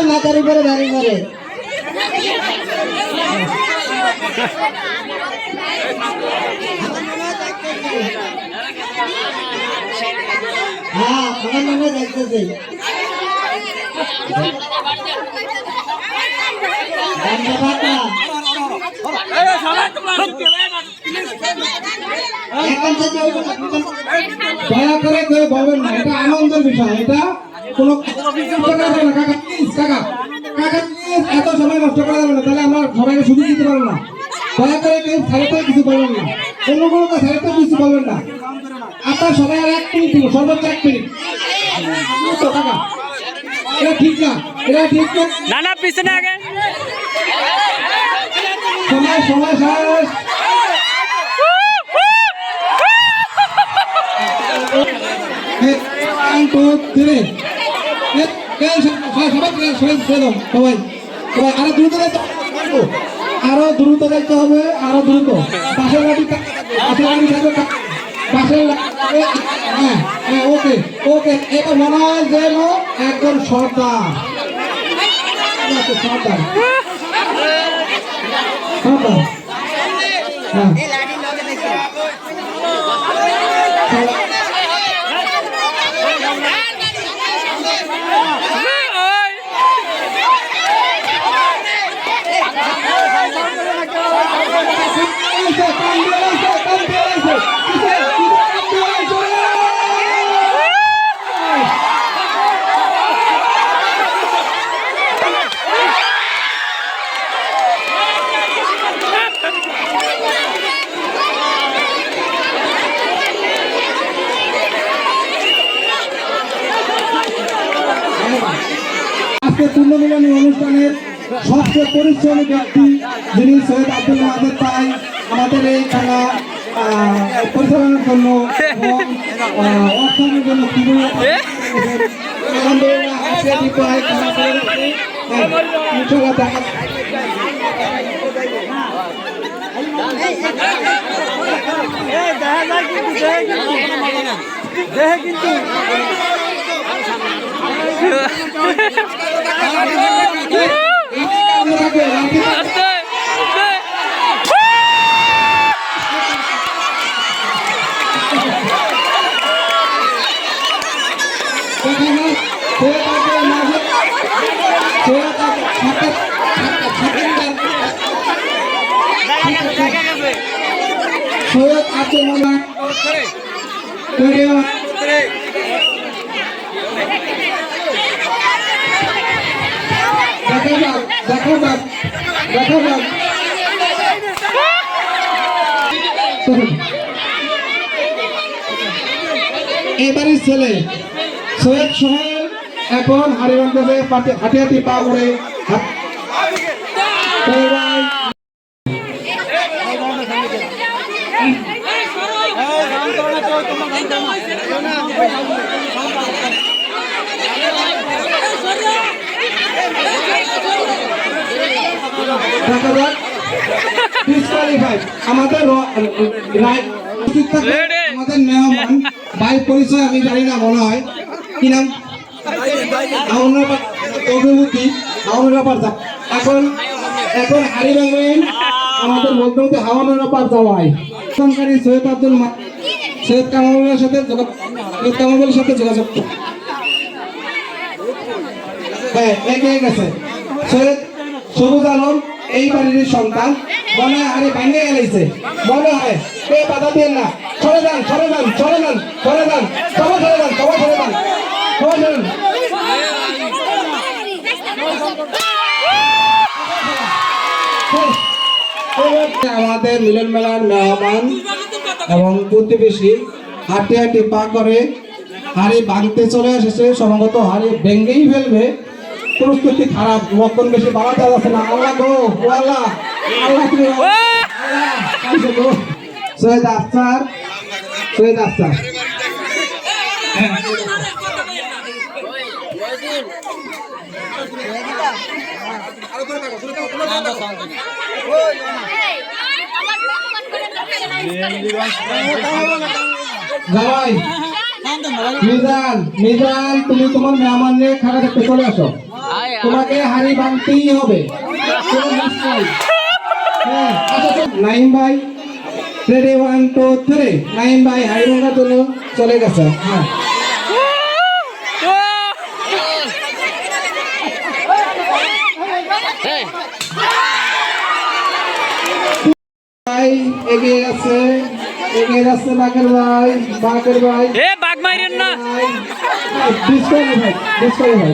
মাথার উপরে বাড়ি করে হ্যাঁ আমার মনে দেখতেছে দয়া করে কেউ বলবেন না, এটা আনন্দের বিষয়, এটা কোনো এত সময় নষ্ট করা যাবে না, তাহলে আমরা সবাইকে সুযোগ দিতে পারবো না। দয়া করে কেউ সাইডে কিছু বলবেন না, অন্য কোনো সাইডে কিছু বলবেন না। আপনার সবাই আর 1 মিনিট দিব, সর্বোচ্চ 1 মিনিট। টাকা এটা ঠিক না, এটা ঠিক না, না পিছনে আগে সময় সময় শেষ। সবাই আরো দ্রুত দেখতে হবে, আরো দ্রুত পাশের গাড়ি থাকবে, পাশের হ্যাঁ হ্যাঁ ওকে ওকে। এটা মনে হয় যেন একজন সর্দার সর্দার সর্দার হ্যাঁ পুণ্যমিলনী অনুষ্ঠানের সবচেয়ে পরিশ্রমী ব্যক্তি যিনি সৈয়দ আব্দুল মাজিদ ভাই, আমাদের এই খেলা পরিচালনার জন্য অর্থায়নের জন্য কিন্তু সৈয়দ আব্দুল মাজিদ এবারের ছেলে সৈয়দ সোহেল এখন হারিগঞ্জে হাটিয়াতি পা করে আমাদের মেহমান ভাই পরিচয় আমি জানি না, মনে হয় কি নাম অভিভূতি এখন এখন হারি ভাঙবেন আমাদের বলতে হতে হাওয়ানোর ব্যাপার যাওয়ায় সরকারি সৈয়দ আব্দুল সৈয়দ কামালের সাথে যোগাযোগ হ্যাঁ এগিয়ে গেছে। সৈয়দ সবুজ আলম এই বাড়ির সন্তান, মনে হয় আরে ভেঙে গেছে, মনে হয় কে বাধা দিন না, সরে যান সরে যান সরে যান সরে যান সবাই সরে যান সবাই সরে যান সবাই সরে যান। আমাদের মিলন মেলার মেহমান এবং প্রতিবেশী হাঁটি হাঁটি পা করে হাড়ি ভাঙতে চলে এসেছে, সম্ভবত হাড়ি ভেঙ্গেই ফেলবে। প্রস্তুতি খারাপ, লক্ষণ বেশি বাড়াতে যাচ্ছে না। আল্লাহ গো, ও আল্লাহ, আল্লাহ তুমি আল্লাহ, কাইছে গো। সৈয়দ আফসার, সৈয়দ আফসার। জামাই মিজান, মিজান তুমি তোমার মেহমান নিয়ে খাড়া দেখতে চলে আসো। তোমাকে হাড়ি ভাঙতেই হবে। কোনো মিস নাই। হ্যাঁ, আচ্ছা, নাইম ভাই রেডি 1 2 3। নাইম ভাই হাড়ি ভাঙার জন্য চলে গেছে। হ্যাঁ ভাই এগিয়ে গেছে, এগিয়ে যাচ্ছে বাকের ভাই, বাকের ভাই। বাঘ মাইরেন না। ডিসকোয়ালি ভাই, ডিসকোয়ালি ভাই।